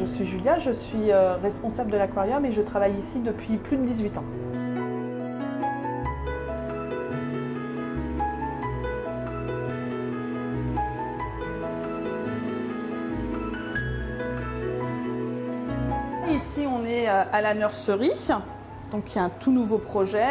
Je suis Julia, je suis responsable de l'aquarium et je travaille ici depuis plus de 18 ans. Ici, on est à la nurserie, donc il y a un tout nouveau projet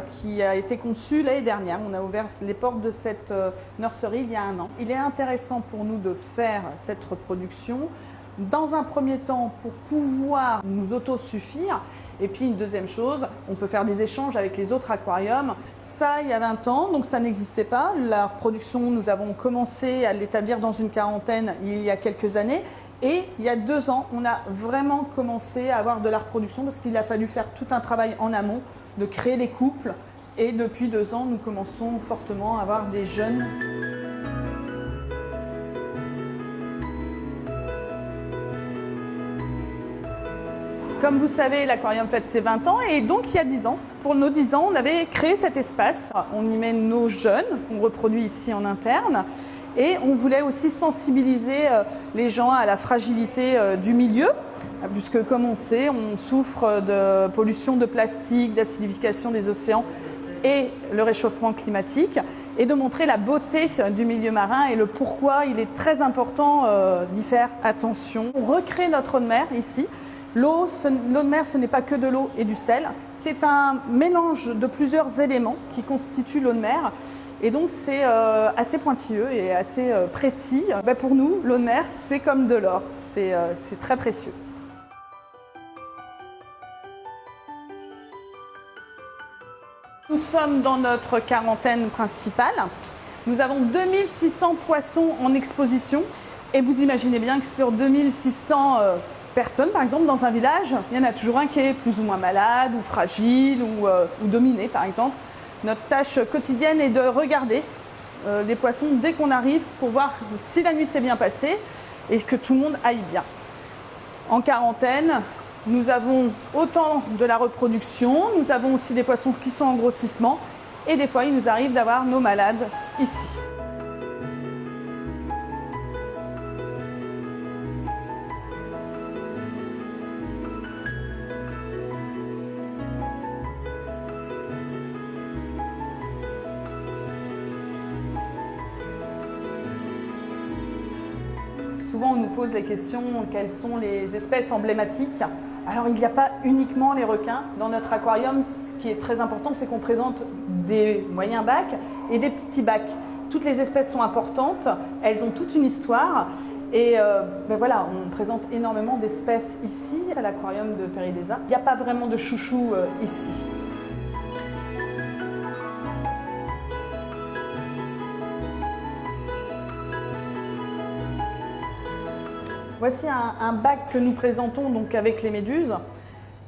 qui a été conçu l'année dernière. On a ouvert les portes de cette nurserie il y a 1 an. Il est intéressant pour nous de faire cette reproduction dans un premier temps pour pouvoir nous autosuffire. Et puis une deuxième chose, on peut faire des échanges avec les autres aquariums. Ça, il y a 20 ans, donc ça n'existait pas. La reproduction, nous avons commencé à l'établir dans une quarantaine il y a quelques années. Et il y a 2 ans, on a vraiment commencé à avoir de la reproduction parce qu'il a fallu faire tout un travail en amont de créer des couples. Et depuis 2 ans, nous commençons fortement à avoir des jeunes. Comme vous savez, l'aquarium fête ses 20 ans et donc il y a 10 ans, pour nos 10 ans, on avait créé cet espace. On y met nos jeunes, qu'on reproduit ici en interne. Et on voulait aussi sensibiliser les gens à la fragilité du milieu, puisque comme on sait, on souffre de pollution de plastique, d'acidification des océans et le réchauffement climatique, et de montrer la beauté du milieu marin et le pourquoi il est très important d'y faire attention. On recrée notre eau de mer ici. L'eau de mer, ce n'est pas que de l'eau et du sel. C'est un mélange de plusieurs éléments qui constituent l'eau de mer. Et donc, c'est assez pointilleux et assez précis. Pour nous, l'eau de mer, c'est comme de l'or. C'est très précieux. Nous sommes dans notre quarantaine principale. Nous avons 2600 poissons en exposition. Et vous imaginez bien que sur 2600 personnes, par exemple, dans un village, il y en a toujours un qui est plus ou moins malade ou fragile ou dominé, par exemple. Notre tâche quotidienne est de regarder les poissons dès qu'on arrive pour voir si la nuit s'est bien passée et que tout le monde aille bien. En quarantaine, nous avons autant de la reproduction, nous avons aussi des poissons qui sont en grossissement et des fois il nous arrive d'avoir nos malades ici. Souvent, on nous pose la question quelles sont les espèces emblématiques. Alors, il n'y a pas uniquement les requins. Dans notre aquarium, ce qui est très important, c'est qu'on présente des moyens bacs et des petits bacs. Toutes les espèces sont importantes, elles ont toute une histoire. Et voilà, on présente énormément d'espèces ici, à l'aquarium de Péridesa. Il n'y a pas vraiment de chouchou ici. Voici un bac que nous présentons donc avec les méduses,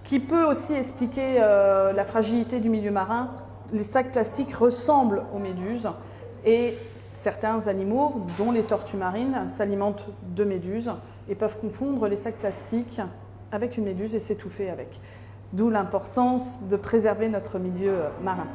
qui peut aussi expliquer la fragilité du milieu marin. Les sacs plastiques ressemblent aux méduses et certains animaux, dont les tortues marines, s'alimentent de méduses et peuvent confondre les sacs plastiques avec une méduse et s'étouffer avec. D'où l'importance de préserver notre milieu marin.